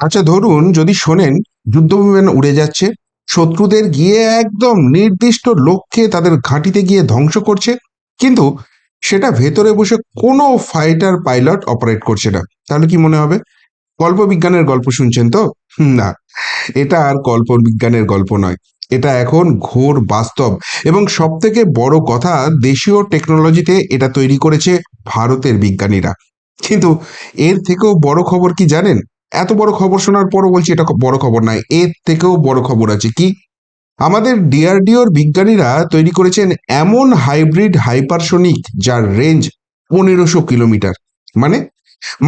আচ্ছা, ধরুন যদি শোনেন যুদ্ধ বিমান উড়ে যাচ্ছে, শত্রুদের গিয়ে একদম নির্দিষ্ট লক্ষ্যে তাদের ঘাঁটিতে গিয়ে ধ্বংস করছে, কিন্তু সেটা ভেতরে বসে কোনো ফাইটার পাইলট অপারেট করছে না, তাহলে কি মনে হবে? কল্পবিজ্ঞানের গল্প শুনছেন তো? না, এটা আর কল্পবিজ্ঞানের গল্প নয়। এটা এখন ঘোর বাস্তব। এবং সব থেকে বড় কথা, দেশীয় টেকনোলজিতে এটা তৈরি করেছে ভারতের বিজ্ঞানীরা। কিন্তু এর থেকেও বড় খবর কি জানেন? এত বড় খবর শোনার পরও বলছি এটা বড় খবর নয়, এর থেকেও বড় খবর আছে কি। আমাদের ডিআরডিওর বিজ্ঞানীরা তৈরি করেছেন এমন হাইব্রিড হাইপারসোনিক যার রেঞ্জ 1500 কিলোমিটার। মানে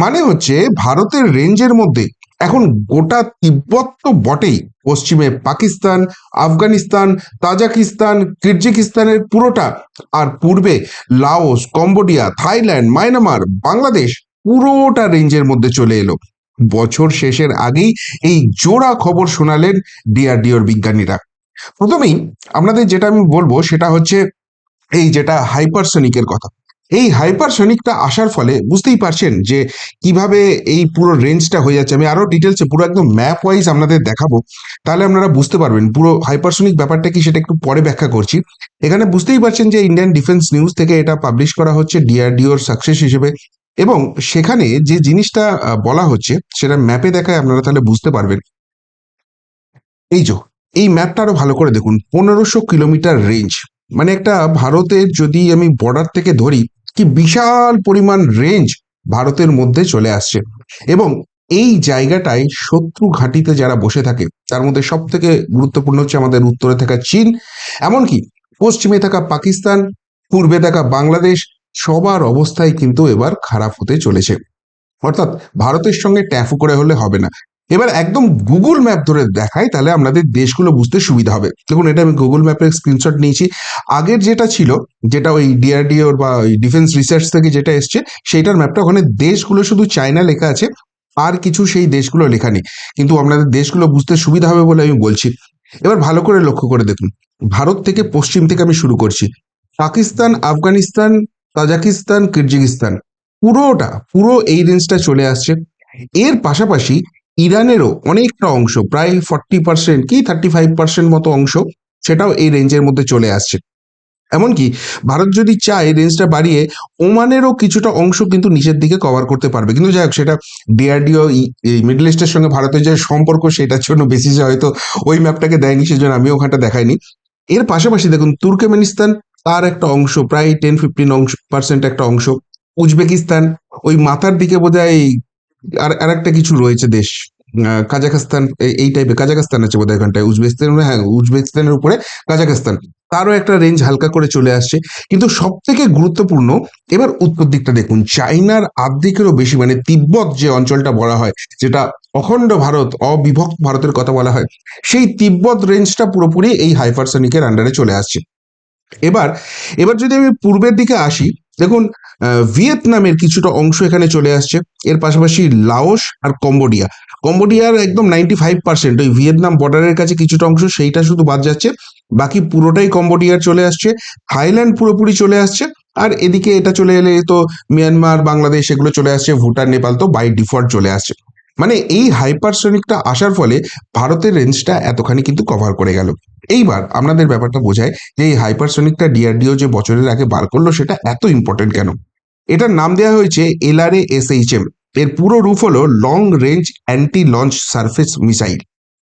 মানে হচ্ছে ভারতের রেঞ্জের মধ্যে এখন গোটা তিব্বত তো বটেই, পশ্চিমে পাকিস্তান, আফগানিস্তান, তাজাকিস্তান, কিরজিকিস্তানের পুরোটা, আর পূর্বে Laos, Cambodia, Thailand, Myanmar, Bangladesh, পুরোটা রেঞ্জের মধ্যে চলে এলো। বছর শেষের আগেই এই জোড়া খবর শোনালেন ডিআরডিওর বিজ্ঞানীরা। প্রথমেই আপনাদের যেটা আমি বলবো সেটা হচ্ছে এই যেটা হাইপারসনিকের কথা। এই হাইপারসনিকটা আসার ফলে বুঝতেই পারছেন যে কিভাবে এই পুরো রেঞ্জটা হয়ে যাচ্ছে। আমি আরো ডিটেলসে পুরো একদম ম্যাপ ওয়াইজ আপনাদের দেখাবো, তাহলে আপনারা বুঝতে পারবেন পুরো হাইপারসনিক ব্যাপারটা কি, সেটা একটু পরে ব্যাখ্যা করছি। এখানে বুঝতেই পারছেন যে ইন্ডিয়ান ডিফেন্স নিউজ থেকে এটা পাবলিশ করা হচ্ছে ডিআরডিওর সাকসেস হিসেবে। এবং সেখানে যে জিনিসটা বলা হচ্ছে সেটা ম্যাপে দেখায়, আপনারা তাহলে বুঝতে পারবেন। এই যে এই ম্যাপটা আরো ভালো করে দেখুন, 1500 কিলোমিটার রেঞ্জ, মানে একটা ভারতের যদি আমি বর্ডার থেকে ধরি, কি বিশাল পরিমাণ রেঞ্জ ভারতের মধ্যে চলে আসছে। এবং এই জায়গাটায় শত্রু ঘাঁটিতে যারা বসে থাকে তার মধ্যে সব থেকে গুরুত্বপূর্ণ হচ্ছে আমাদের উত্তরে থাকা চীন, এমনকি পশ্চিমে থাকা পাকিস্তান, পূর্বে থাকা বাংলাদেশ, সবার অবস্থাই কিন্তু এবার খারাপ হতে চলেছে। অর্থাৎ ভারতের সঙ্গে ট্যাফু করে হলে হবে না। এবার একদম গুগল ম্যাপ ধরে দেখাই, তাহলে আপনাদের দেশগুলো বুঝতে সুবিধা হবে। দেখুন, এটা আমি গুগল ম্যাপের স্ক্রিনশট নিয়েছি। আগের যেটা ছিল, যেটা ওই ডিআরডিওর বা ওই ডিফেন্স রিসার্চ থেকে যেটা এসছে, সেইটার ম্যাপটা, ওখানে দেশগুলো শুধু চায়না লেখা আছে, আর কিছু সেই দেশগুলো লেখা নেই। কিন্তু আপনাদের দেশগুলো বুঝতে সুবিধা হবে বলে আমি বলছি। এবার ভালো করে লক্ষ্য করে দেখুন, ভারত থেকে পশ্চিম থেকে আমি শুরু করছি। পাকিস্তান, আফগানিস্তান, তাজাকিস্তান, কিরজিকিস্তান, পুরো এই রেঞ্জটা চলে আসছে। এর পাশাপাশি ইরানেরও অনেকটা অংশ, প্রায় 40% কি 35% মতো অংশ, সেটাও এই রেঞ্জের মধ্যে চলে আসছে। এমনকি ভারত যদি চায় রেঞ্জটা বাড়িয়ে ওমানেরও কিছুটা অংশ কিন্তু নিচের দিকে কভার করতে পারবে। কিন্তু যাই হোক, সেটা ডিআরডিও এই মিডল ইস্টের সঙ্গে ভারতের যে সম্পর্ক সেটার জন্য বেশি হয়তো ওই ম্যাপটাকে দেয়নি, সেজন্য আমিও ওখানটা দেখাইনি। এর পাশাপাশি দেখুন তুর্কমেনিস্তান, তার একটা অংশ, প্রায় 10-15% একটা অংশ। উজবেকিস্তান, ওই মাথার দিকে বোধহয় আর আরেকটা কিছু রয়েছে দেশ, কাজাখস্তান, এই টাইপের কাজাখস্তান আছে বোধহয় এখানটায়, উজবেকিস্তান, হ্যাঁ উজবেকিস্তানের উপরে কাজাখস্তান, তারও একটা রেঞ্জ হালকা করে চলে আসছে। কিন্তু সব থেকে গুরুত্বপূর্ণ, এবার উত্তর দিকটা দেখুন, চাইনার আর্ধেকেরও বেশি, মানে তিব্বত যে অঞ্চলটা বলা হয়, যেটা অখণ্ড ভারত, অবিভক্ত ভারতের কথা বলা হয়, সেই তিব্বত রেঞ্জটা পুরোপুরি এই হাইপারসনিকের আন্ডারে চলে আসছে। এবার এবার যদি আমি পূর্বের দিকে আসি, দেখুন ভিয়েতনামের কিছুটা অংশ এখানে চলে আসছে। এর পাশাপাশি লাওস আর কম্বোডিয়া, কম্বোডিয়ার একদম 95%, ওই ভিয়েতনাম বর্ডারের কাছে কিছুটা অংশ, সেইটা শুধু বাদ যাচ্ছে, বাকি পুরোটাই কম্বোডিয়ার চলে আসছে। থাইল্যান্ড পুরোপুরি চলে আসছে। আর এদিকে এটা চলে এলে তো মিয়ানমার, বাংলাদেশ এগুলো চলে আসছে, ভুটান, নেপাল তো বাই ডিফল্ট চলে আসছে। মানে এই হাইপারসনিকটা আসার ফলে ভারতের রেঞ্জটা এতখানি কিন্তু কভার করে গেল। এইবার আপনাদের ব্যাপারটা বোঝায় যে এই হাইপারসনিকটা ডিআরডিও যে বছরের আগে বার করলো সেটা এত ইম্পর্টেন্ট কেন। এটার নাম দেওয়া হয়েছে LRASHM। এর পুরো রূপ হলো long range anti launch surface missile.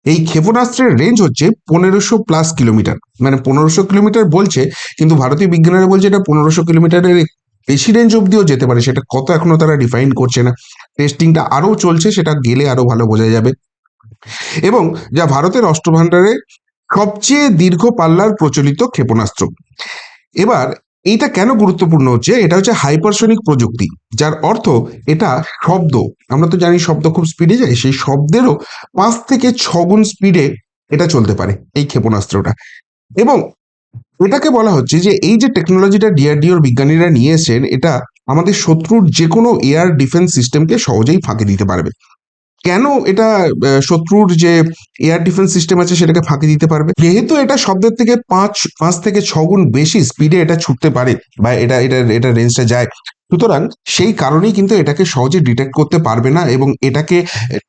এই ক্ষেপণাস্ত্রের রেঞ্জ হচ্ছে 1500+ কিলোমিটার। মানে 1500 কিলোমিটার বলছে, কিন্তু ভারতীয় বিজ্ঞানীরা বলছে এটা 1500 কিলোমিটারের বেশি রেঞ্জ অব্দিও যেতে পারে, সেটা কত এখনো তারা ডিফাইন করছে না। টেস্টিংটা আরো চলছে, সেটা গেলে আরো ভালো বোঝা যাবে। এবং যা ভারতের অস্ত্রভাণ্ডারে সবচেয়ে দীর্ঘ পাল্লার প্রচলিত ক্ষেপণাস্ত্র। এবার এইটা কেন গুরুত্বপূর্ণ হচ্ছে, এটা হচ্ছে হাইপারসনিক প্রযুক্তি, যার অর্থ এটা শব্দ, আমরা তো জানি শব্দ খুব স্পিডে যায়, সেই শব্দেরও 5 থেকে 6 গুণ স্পিডে এটা চলতে পারে এই ক্ষেপণাস্ত্রটা। এবং এটাকে বলা হচ্ছে যে এই যে টেকনোলজিটা ডিআরডিওর বিজ্ঞানীরা নিয়ে এসেছেন, এটা আমাদের শত্রুর যে কোনো এয়ার ডিফেন্স সিস্টেমকে সহজেই ফাঁকি দিতে পারবে। কেন এটা শত্রুর যে এয়ার ডিফেন্স সিস্টেম আছে সেটাকে ফাঁকি দিতে পারবে? যেহেতু এটা শব্দের থেকে পাঁচ পাঁচ থেকে ছ গুণ বেশি স্পিডে এটা ছুটতে পারে, বা এটা রেঞ্জটা যায়, সুতরাং সেই কারণেই কিন্তু এটাকে সহজে ডিটেক্ট করতে পারবে না, এবং এটাকে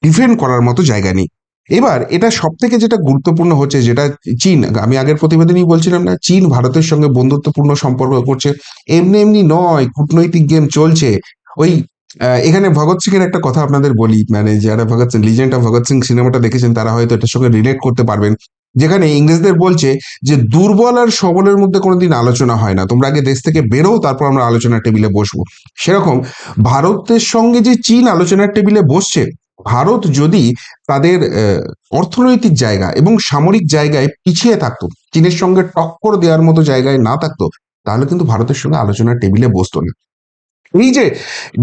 ডিফেন্ড করার মতো জায়গা নেই। এবার এটা সব থেকে যেটা গুরুত্বপূর্ণ হচ্ছে, যেটা চীন, আমি আগের প্রতিবেদনেই বলছিলাম না, চীন ভারতের সঙ্গে বন্ধুত্বপূর্ণ সম্পর্ক করছে। এমনি এমনি নয়, কূটনৈতিক গেম চলছে। ওই এখানে ভগৎ সিং এর একটা কথা আপনাদের বলি, মানে যারা ভগৎ সিং, লিজেন্ড অফ ভগৎ সিং সিনেমাটা দেখেছেন তারা হয়তো এটার সঙ্গে রিলেট করতে পারবেন। যেখানে ইংরেজদের বলছে যে দুর্বল আর সবলের মধ্যে কোনোদিন আলোচনা হয় না, তোমরা আগে দেশ থেকে বেরো, তারপর আমরা আলোচনার টেবিলে বসবো। সেরকম ভারতের সঙ্গে যে চীন আলোচনার টেবিলে বসছে, ভারত যদি তাদের অর্থনৈতিক জায়গা এবং সামরিক জায়গায় পিছিয়ে থাকতো, চীনের সঙ্গে টক্কর দেওয়ার মতো জায়গায় না থাকতো, তাহলে কিন্তু ভারতের সঙ্গে আলোচনার টেবিলে বসতো না। এই যে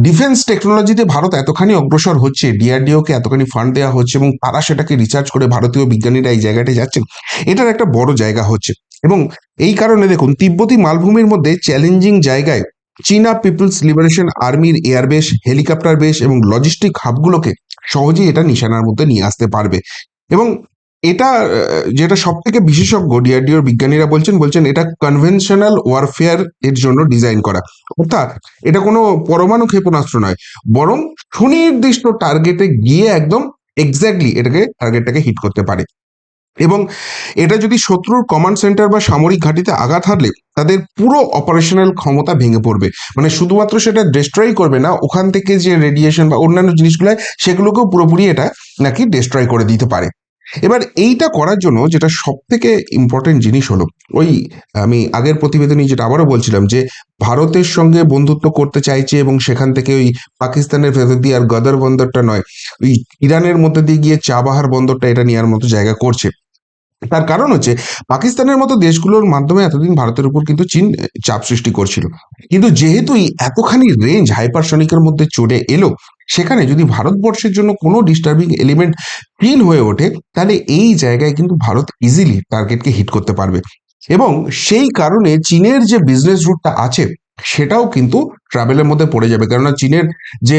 ডিফেন্স টেকনোলজিতে ভারত এতখানি অগ্রসর হচ্ছে, ডিআরডিও কে এতখানি ফান্ড দেওয়া হচ্ছে এবং তারা সেটাকে রিসার্চ করে ভারতীয় বিজ্ঞানীরা এই জায়গাটায় যাচ্ছেন, এটার একটা বড় জায়গা হচ্ছে। এবং এই কারণে দেখুন, তিব্বতী মালভূমির মধ্যে চ্যালেঞ্জিং জায়গায় চীনা পিপলস লিবারেশন আর্মির এয়ারবেস, হেলিকপ্টার বেস এবং লজিস্টিক হাবগুলোকে সহজেই এটা নিশানার মধ্যে নিয়ে আসতে পারবে। এবং এটা যেটা সব থেকে বিশেষজ্ঞ ডিআরডিওর বিজ্ঞানীরা বলছেন এটা কনভেনশনাল ওয়ারফেয়ার এর জন্য ডিজাইন করা। অর্থাৎ এটা কোনো পরমাণু ক্ষেপণাস্ত্র নয়, বরং সুনির্দিষ্ট টার্গেটে গিয়ে একদম এক্স্যাক্টলি টার্গেটটাকে হিট করতে পারে। এবং এটা যদি শত্রুর কমান্ড সেন্টার বা সামরিক ঘাঁটিতে আঘাত হানলে তাদের পুরো অপারেশনাল ক্ষমতা ভেঙে পড়বে। মানে শুধুমাত্র সেটা ডিস্ট্রয় করবে না, ওখান থেকে যে রেডিয়েশন বা অন্যান্য জিনিসগুলো সেগুলোকেও পুরোপুরি এটা নাকি ডিস্ট্রয় করে দিতে পারে। এবার এইটা করার জন্য যেটা সব থেকে ইম্পর্টেন্ট জিনিস হলো, ওই আমি আগের প্রতিবেদনে যেটা আবারও বলছিলাম যে ভারতের সঙ্গে বন্ধুত্ব করতে চাইছে এবং সেখান থেকে ওই পাকিস্তানের ভেতর দিয়ে আর গদর বন্দরটা নয়, ওই ইরানের মধ্যে দিয়ে গিয়ে চাবাহার বন্দরটা এটা নেওয়ার মতো জায়গা করছে। তার কারণ হচ্ছে পাকিস্তানের মতো দেশগুলোর মাধ্যমে এতদিন ভারতের উপর কিন্তু চীন চাপ সৃষ্টি করছিল। কিন্তু যেহেতু এই এতখানি রেঞ্জ হাইপারসনিকের মধ্যে চলে এলো, সেখানে যদি ভারতবর্ষের জন্য কোনো ডিস্টার্বিং এলিমেন্ট চীন হয়ে ওঠে, তাহলে এই জায়গায় কিন্তু ভারত ইজিলি টার্গেটকে হিট করতে পারবে। এবং সেই কারণে চীনের যে বিজনেস রুটটা আছে সেটাও কিন্তু ট্রাভেলের মধ্যে পড়ে যাবে, কেননা চীনের যে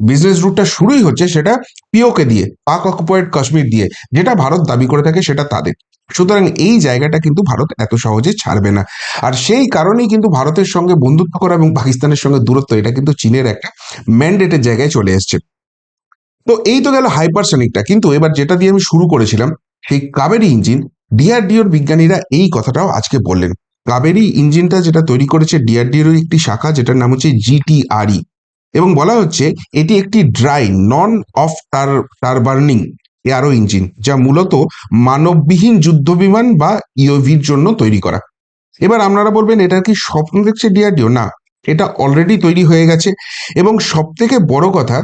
বিজনেস রুটটা শুরুই হচ্ছে সেটা পিওকে দিয়ে, পাক অকুপায়েড কাশ্মীর দিয়ে, যেটা ভারত দাবি করে থাকে সেটা তাদের। সুতরাং এই জায়গাটা কিন্তু ভারত এত সহজে ছাড়বে না। আর সেই কারণেই কিন্তু ভারতের সঙ্গে বন্ধুত্ব করা এবং পাকিস্তানের সঙ্গে দূরত্ব, এটা কিন্তু চীনের একটা ম্যান্ডেটের জায়গায় চলে এসছে। তো এই তো গেল হাইপারসনিকটা, কিন্তু এবার যেটা দিয়ে আমি শুরু করেছিলাম, সেই কাবেরী ইঞ্জিন, ডিআরডিওর বিজ্ঞানীরা এই কথাটাও আজকে বললেন। কাবেরী ইঞ্জিনটা যেটা তৈরি করেছে ডিআরডিওর একটি শাখা, যেটার নাম হচ্ছে জিটিআরই, এবং বলা হচ্ছে এটি একটি dry non afterburning aero engine, যা মূলত মানববিহীন যুদ্ধ বিমান বা ইওভির জন্য তৈরি করা। এবার আপনারা বলবেন এটা কি স্বপ্ন দেখছে ডিআরডিও? না, এটা অলরেডি তৈরি হয়ে গেছে। এবং সব থেকে বড় কথা,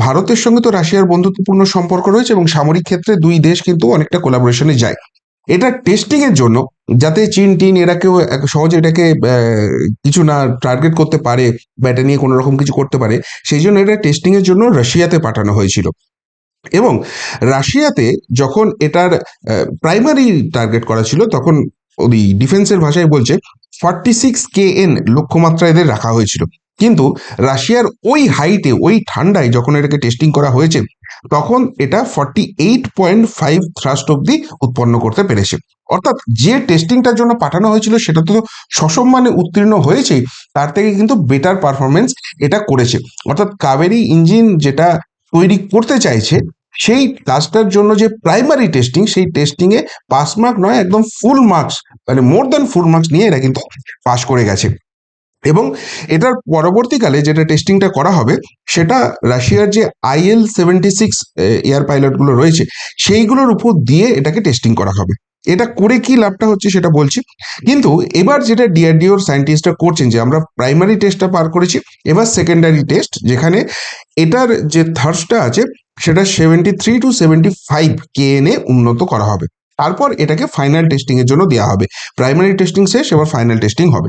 ভারতের সঙ্গে তো রাশিয়ার বন্ধুত্বপূর্ণ সম্পর্ক রয়েছে এবং সামরিক ক্ষেত্রে দুই দেশ কিন্তু অনেকটা কোলাবোরেশনে যায়। এটা টেস্টিং এর জন্য, যাতে চীন টিন এরা কেউ সহজে এটাকে কিছু না টার্গেট করতে পারে বা এটা নিয়ে কোনো রকম কিছু করতে পারে, সেই জন্য এটা টেস্টিং এর জন্য রাশিয়াতে পাঠানো হয়েছিল। এবং রাশিয়াতে যখন এটার প্রাইমারি টার্গেট করা ছিল, তখন ওই ডিফেন্সের ভাষায় বলছে 46 KN লক্ষ্যমাত্রা এদের রাখা হয়েছিল। কিন্তু রাশিয়ার ওই হাইটে, ওই ঠান্ডায় যখন এটাকে টেস্টিং করা হয়েছে, তখন এটা 48.5 থ্রাস্ট অব্দি উৎপন্ন করতে পেরেছে। অর্থাৎ যে টেস্টিংটার জন্য পাঠানো হয়েছিল সেটা তো সসম্মানে উত্তীর্ণ হয়েছেই, তার থেকে কিন্তু বেটার পারফরমেন্স এটা করেছে। অর্থাৎ কাবেরী ইঞ্জিন যেটা তৈরি করতে চাইছে, সেই কাজটার জন্য যে প্রাইমারি টেস্টিং, সেই টেস্টিং এ পাস মার্ক নয়, একদম ফুল মার্কস, মানে মোর দ্যান ফুল মার্কস নিয়ে এরা কিন্তু পাস করে গেছে। এবং এটার পরবর্তীকালে যেটা টেস্টিংটা করা হবে, সেটা রাশিয়ার যে IL-76 এয়ার পাইলটগুলো রয়েছে সেইগুলোর উপর দিয়ে এটাকে টেস্টিং করা হবে। এটা করে কি লাভটা হচ্ছে সেটা বলছি। কিন্তু এবার যেটা ডিআরডিওর সায়েন্টিস্টরা করছেন, যে আমরা প্রাইমারি টেস্টটা পার করেছি, এবার সেকেন্ডারি টেস্ট, যেখানে এটার যে থার্স্টটা আছে সেটা 73 to 75 KN এ উন্নত করা হবে। তারপর এটাকে ফাইনাল টেস্টিং এর জন্য দেওয়া হবে। প্রাইমারি টেস্টিং শেষ, এবার ফাইনাল টেস্টিং হবে।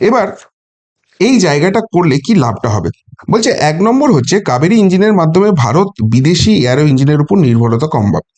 এবার এই জায়গাটা করলে কি লাভটা হবে, বলছে 1 নম্বর হচ্ছে কাবেরী ইঞ্জিনের মাধ্যমে ভারত বিদেশি এয়ারো ইঞ্জিনের উপর নির্ভরতা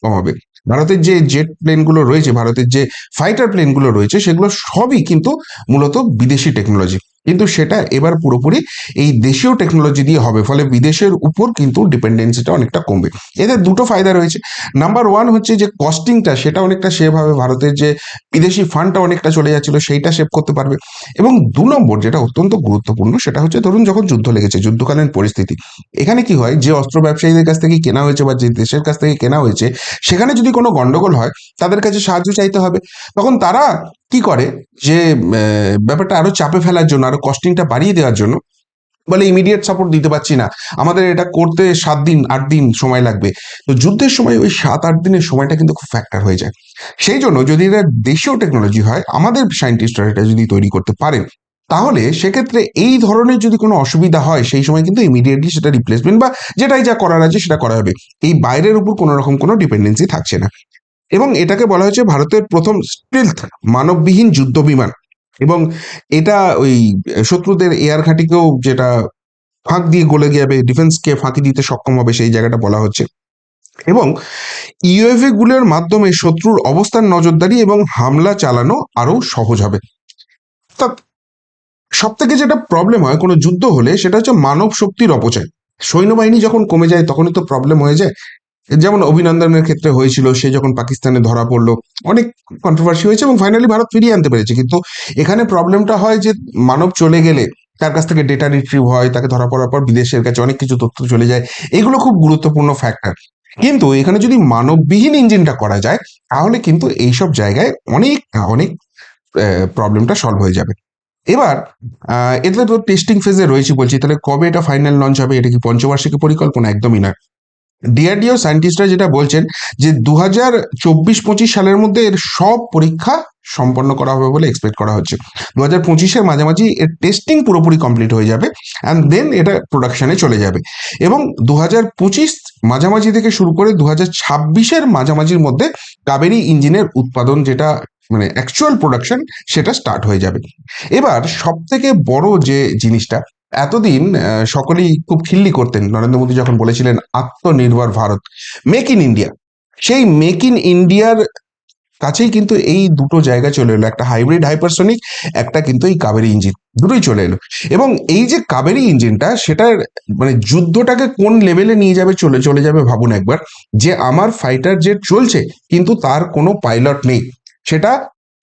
কমাবে। ভারতের যে জেট প্লেনগুলো রয়েছে, ভারতের যে ফাইটার প্লেনগুলো রয়েছে, সেগুলো সবই কিন্তু মূলত বিদেশি টেকনোলজি। কিন্তু সেটা এবার পুরোপুরি এই দেশীয় টেকনোলজি দিয়ে হবে, ফলে বিদেশের উপর কিন্তু ডিপেন্ডেন্সিটা অনেকটা কমবে। এতে দুটো ফায়দা রয়েছে। নাম্বার ওয়ান হচ্ছে যে কস্টিংটা সেটা অনেকটা সেভ হবে, ভারতের যে বিদেশি ফান্ডটা অনেকটা চলে যাচ্ছিল সেইটা সেভ করতে পারবে। এবং দু নম্বর যেটা অত্যন্ত গুরুত্বপূর্ণ সেটা হচ্ছে ধরুন যখন যুদ্ধ লেগেছে, যুদ্ধকালীন পরিস্থিতি, এখানে কি হয়, যে অস্ত্র ব্যবসায়ীদের কাছ থেকে কেনা হয়েছে বা যে দেশের কাছ থেকে কেনা হয়েছে, সেখানে যদি কোনো গন্ডগোল হয় তাদের কাছে সাহায্য চাইতে হবে। তখন তারা কি করে, যে ব্যাপারটা আরো চাপে ফেলার জন্য, আরো কস্টিংটা বাড়িয়ে দেওয়ার জন্য বলে ইমিডিয়েট সাপোর্ট দিতে পারছি না, আমাদের এটা করতে 7 দিন 8 দিন সময় লাগবে। তো যুদ্ধের সময় ওই 7 8 দিনের সময়টা কিন্তু খুব ফ্যাক্টর হয়ে যায়। সেই জন্য যদি এটা দেশীয় টেকনোলজি হয়, আমাদের সায়েন্টিস্টরা এটা যদি তৈরি করতে পারেন, তাহলে সেক্ষেত্রে এই ধরনের যদি কোনো অসুবিধা হয় সেই সময় কিন্তু ইমিডিয়েটলি সেটা রিপ্লেসমেন্ট বা যেটাই যা করার আছে সেটা করা হবে। এই বাইরের উপর কোনো রকম কোনো ডিপেন্ডেন্সি থাকছে না। এবং এটাকে বলা হয়েছে ভারতের প্রথম স্টিলথ মানববিহীন যুদ্ধ বিমান। এবং এটা ওই শত্রুদের এয়ার ঘাঁটিকেও যেটা ফাঁক দিয়ে গলে যাবে, ডিফেন্সকে ফাঁকি দিতে সক্ষম হবে, সেই জায়গাটা বলা হচ্ছে। এবং ইউএভি গুলোর মাধ্যমে শত্রুর অবস্থান নজরদারি এবং হামলা চালানো আরো সহজ হবে। সব থেকে যেটা প্রবলেম হয় কোনো যুদ্ধ হলে সেটা হচ্ছে মানব শক্তির অপচয়। সৈন্যবাহিনী যখন কমে যায় তখনই তো প্রবলেম হয়ে যায়। যেমন অভিনন্দনের ক্ষেত্রে হয়েছিল, সে যখন পাকিস্তানে ধরা পড়লো, অনেক কন্ট্রোভার্সি হয়েছে এবং ফাইনালি ভারত ফিরিয়ে আনতে পেরেছে। কিন্তু এখানে প্রবলেমটা হয় যে মানব চলে গেলে তার কাছ থেকে ডেটা রিট্রিভ হয়, তাকে ধরা পড়ার পর বিদেশের কাছে অনেক কিছু তথ্য চলে যায়, এগুলো খুব গুরুত্বপূর্ণ ফ্যাক্টর। কিন্তু এখানে যদি মানববিহীন ইঞ্জিনটা করা যায়, তাহলে কিন্তু এইসব জায়গায় অনেক অনেক প্রবলেমটা সলভ হয়ে যাবে। এবার এটা তো টেস্টিং ফেজে রয়েছে বলছি, তাহলে কবে এটা ফাইনাল লঞ্চ হবে? এটা কি পঞ্চবার্ষিকী পরিকল্পনা? একদমই না। ডিআরডিও সায়েন্টিস্টরা যেটা বলছেন যে 2024-25 সালের মধ্যে এর সব পরীক্ষা সম্পন্ন করা হবে বলে এক্সপেক্ট করা হচ্ছে। 2025-এর মাঝামাঝি এর টেস্টিং পুরোপুরি কমপ্লিট হয়ে যাবে, অ্যান্ড দেন এটা প্রোডাকশনে চলে যাবে। এবং 2025 মাঝামাঝি থেকে শুরু করে 2026-এর মাঝামাঝির মধ্যে কাবেরী ইঞ্জিনের উৎপাদন, যেটা মানে অ্যাকচুয়াল প্রোডাকশন, সেটা স্টার্ট হয়ে যাবে। এবার সব থেকে বড় যে জিনিসটা, এতদিন সকলেই খুব খিল্লি করতেন নরেন্দ্র মোদী যখন বলেছিলেন আত্মনির্ভর ভারত, মেক ইন ইন্ডিয়া। সেই মেক ইন ইন্ডিয়ার কাছেই কিন্তু এই দুটো জায়গা চলে এলো, একটা হাইব্রিড হাইপারসোনিক, একটা কিন্তু এই কাবেরী ইঞ্জিন, দুটোই চলে এলো। এবং এই যে কাবেরী ইঞ্জিনটা, সেটার মানে যুদ্ধটাকে কোন লেভেলে নিয়ে যাবে, চলে চলে যাবে ভাবুন একবার, যে আমার ফাইটার জেট চলছে কিন্তু তার কোনো পাইলট নেই, সেটা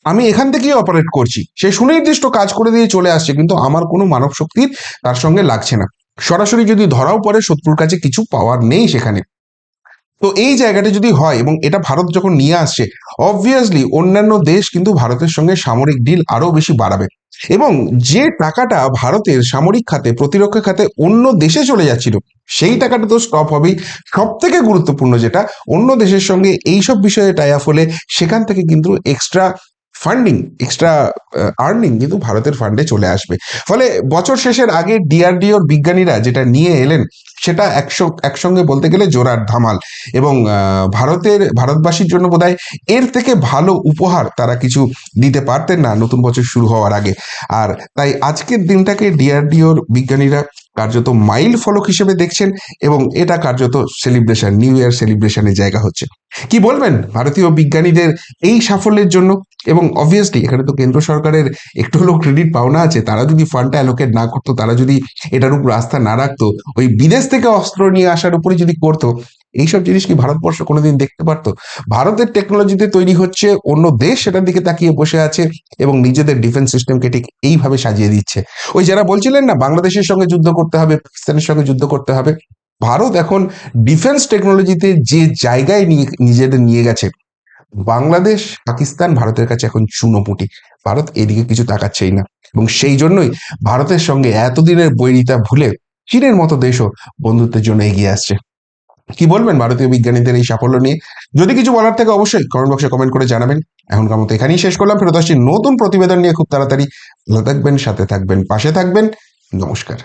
আমি এখান থেকেই অপারেট করছি, সে সুনির্দিষ্ট কাজ করে দিয়ে চলে আসছে, কিন্তু আমার কোনো মানব শক্তির তার সঙ্গে লাগছে না। সরাসরি যদি ধরাও পড়ে, শত্রুর কাছে কিছু পাওয়ার নেই সেখানে। তো এই জায়গাটা যদি হয় এবং এটা ভারত যখন নিয়ে আসছে, অবভিয়াসলি অন্যান্য দেশ কিন্তু ভারতের সঙ্গে সামরিক ডিল আরো বেশি বাড়াবে। এবং যে টাকাটা ভারতের সামরিক খাতে, প্রতিরক্ষা খাতে অন্য দেশে চলে যাচ্ছিল, সেই টাকাটা তো স্টপ হবেই। সব থেকে গুরুত্বপূর্ণ যেটা, অন্য দেশের সঙ্গে এইসব বিষয়ে টাই আপ হলে সেখান থেকে কিন্তু এক্সট্রা ফান্ডিং, এক্সট্রা আর্নিং কিন্তু ভারতের ফান্ডে চলে আসবে। ফলে বছর শেষের আগে ডিআরডিওর বিজ্ঞানীরা যেটা নিয়ে এলেন, সেটা একসঙ্গে বলতে গেলে জোরার ধামাল। এবং ভারতবাসীর জন্য বোধহয় এর থেকে ভালো উপহার তারা কিছু দিতে পারতেন না নতুন বছর শুরু হওয়ার আগে। আর তাই আজকের দিনটাকে ডিআরডিওর বিজ্ঞানীরা কার্যত মাইল ফলক হিসেবে দেখছেন, এবং এটা কার্যত সেলিব্রেশন, নিউ ইয়ার সেলিব্রেশনের জায়গা হচ্ছে। কি বলবেন ভারতীয় বিজ্ঞানীদের এই সাফল্যের জন্য? এবং অবভিয়াসলি এখানে তো কেন্দ্র সরকারের একটু হলেও ক্রেডিট পাওনা আছে। তারা যদি ফান্ডটা অ্যালোকেট না করতো, তারা যদি এটার উপর আস্থা না রাখতো, ওই বিদেশ থেকে অস্ত্র নিয়ে আসার উপরে যদি করতো, এইসব জিনিস কি ভারতবর্ষ কোনোদিন দেখতে পারতো? ভারতের টেকনোলজিতে তৈরি হচ্ছে, অন্য দেশ সেটার দিকে তাকিয়ে বসে আছে এবং নিজেদের ডিফেন্স সিস্টেমকে ঠিক এইভাবে সাজিয়ে দিচ্ছে। ওই যারা বলছিলেন না বাংলাদেশের সঙ্গে যুদ্ধ করতে হবে, পাকিস্তানের সঙ্গে যুদ্ধ করতে হবে, ভারত এখন ডিফেন্স টেকনোলজিতে যে জায়গায় নিজেদের নিয়ে গেছে, বাংলাদেশ পাকিস্তান ভারতের কাছে এখন চুনোপুটি। ভারত এদিকে কিছু তাকাচ্ছেই না। এবং সেই জন্যই ভারতের সঙ্গে এতদিনের বৈরিতা ভুলে চীনের মতো দেশও বন্ধুত্বের জন্য এগিয়ে আসছে। কি বলবেন ভারতীয় বিজ্ঞানীদের এই সাফল্য নিয়ে? যদি কিছু বলার থাকে অবশ্যই কমেন্ট বক্সে কমেন্ট করে জানাবেন। এখনকার মতো এখানেই শেষ করলাম, ফেরত আসছি নতুন প্রতিবেদন নিয়ে খুব তাড়াতাড়ি। ভালো থাকবেন, সাথে থাকবেন, পাশে থাকবেন। নমস্কার।